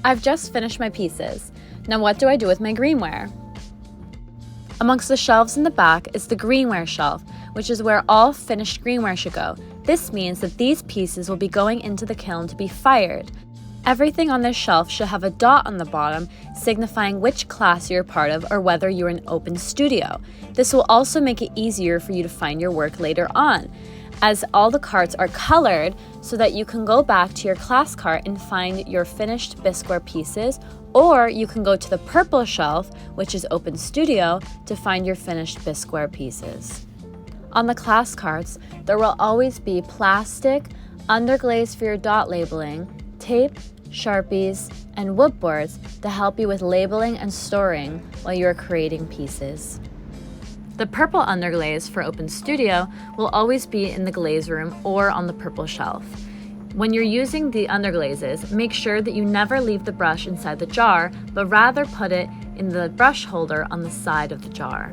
I've just finished my pieces. Now what do I do with my greenware? Amongst the shelves in the back is the Greenware shelf, which is where all finished greenware should go. This means that these pieces will be going into the kiln to be fired. Everything on this shelf should have a dot on the bottom, signifying which class you're part of or whether you're an open studio. This will also make it easier for you to find your work later on, as all the carts are colored so that you can go back to your class cart and find your finished bisqueware pieces, or you can go to the purple shelf, which is open studio, to find your finished bisqueware pieces. On the class carts, there will always be plastic, underglaze for your dot labeling, tape, Sharpies, and wood boards to help you with labeling and storing while you are creating pieces. The purple underglaze for open studio will always be in the glaze room or on the purple shelf. When you're using the underglazes, make sure that you never leave the brush inside the jar, but rather put it in the brush holder on the side of the jar.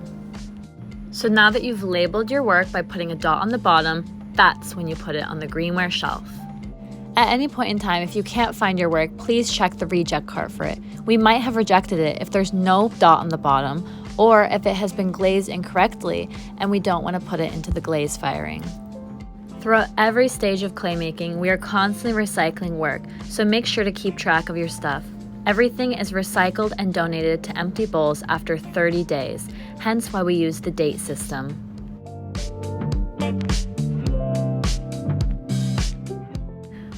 So now that you've labeled your work by putting a dot on the bottom, that's when you put it on the greenware shelf. At any point in time, if you can't find your work, please check the reject cart for it. We might have rejected it if there's no dot on the bottom, or if it has been glazed incorrectly and we don't want to put it into the glaze firing. Throughout every stage of clay making, we are constantly recycling work, so make sure to keep track of your stuff. Everything is recycled and donated to empty bowls after 30 days, hence why we use the date system.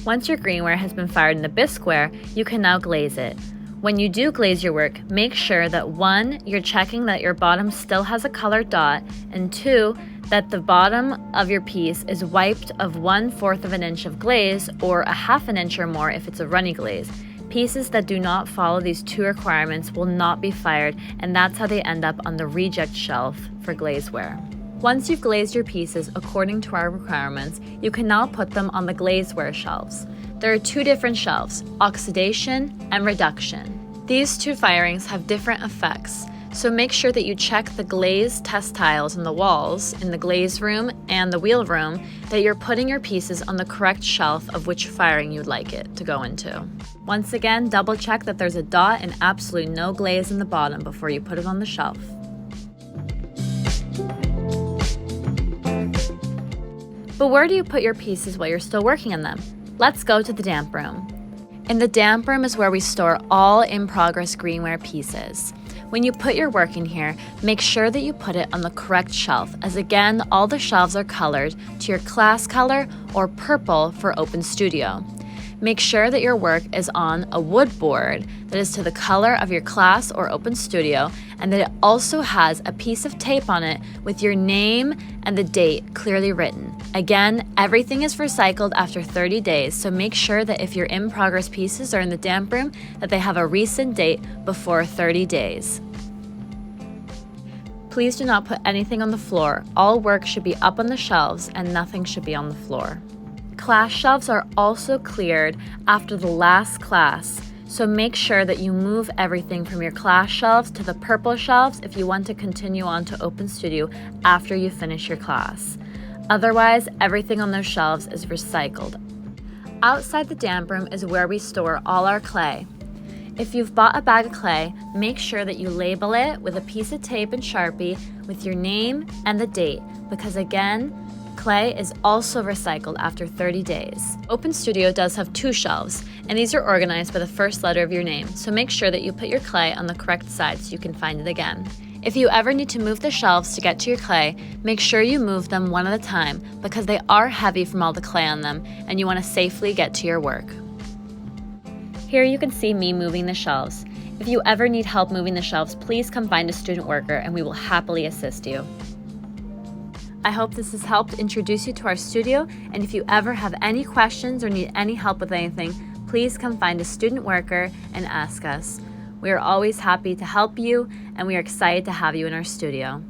Once your greenware has been fired in the bisqueware, you can now glaze it. When you do glaze your work, make sure that 1, you're checking that your bottom still has a colored dot, and 2, that the bottom of your piece is wiped of 1/4 of an inch of glaze or a 1/2 inch or more if it's a runny glaze. Pieces that do not follow these 2 requirements will not be fired, and that's how they end up on the reject shelf for glazeware. Once you've glazed your pieces according to our requirements, you can now put them on the glazeware shelves. There are 2 different shelves, oxidation and reduction. These 2 firings have different effects, so make sure that you check the glaze test tiles on the walls in the glaze room and the wheel room, that you're putting your pieces on the correct shelf of which firing you'd like it to go into. Once again, double check that there's a dot and absolutely no glaze in the bottom before you put it on the shelf. But where do you put your pieces while you're still working on them? Let's go to the damp room. In the damp room is where we store all in-progress greenware pieces. When you put your work in here, make sure that you put it on the correct shelf, as again, all the shelves are colored to your class color or purple for open studio. Make sure that your work is on a wood board that is to the color of your class or open studio, and that it also has a piece of tape on it with your name and the date clearly written. Again, everything is recycled after 30 days, so make sure that if your in-progress pieces are in the damp room, that they have a recent date before 30 days. Please do not put anything on the floor. All work should be up on the shelves and nothing should be on the floor. Class shelves are also cleared after the last class, so make sure that you move everything from your class shelves to the purple shelves if you want to continue on to open studio after you finish your class. Otherwise, everything on those shelves is recycled. Outside the damp room is where we store all our clay. If you've bought a bag of clay, make sure that you label it with a piece of tape and Sharpie with your name and the date, because again, clay is also recycled after 30 days. Open Studio does have 2 shelves, and these are organized by the first letter of your name, so make sure that you put your clay on the correct side so you can find it again. If you ever need to move the shelves to get to your clay, make sure you move them one at a time because they are heavy from all the clay on them, and you want to safely get to your work. Here you can see me moving the shelves. If you ever need help moving the shelves, please come find a student worker and we will happily assist you. I hope this has helped introduce you to our studio, and if you ever have any questions or need any help with anything, please come find a student worker and ask us. We are always happy to help you, and we are excited to have you in our studio.